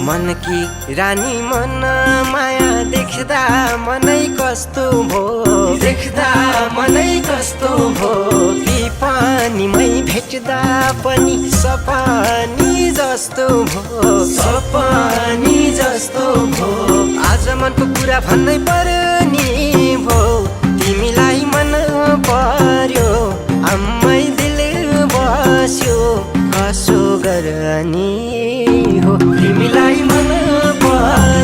मनकी रानी मन माया देख्दा मनै कस्तो भो देख्दा मनै कस्तो भो पानीमै भेट्दा पनि सपानी जस्तो भो सपानी जस्तो भो आज मनको कुरा भन्नै पर्यो नि भो तिमीलाई मन पर्यो आम्मै दिल बस्यो कसो गर्ने हो तिमीलाई मन पर्यो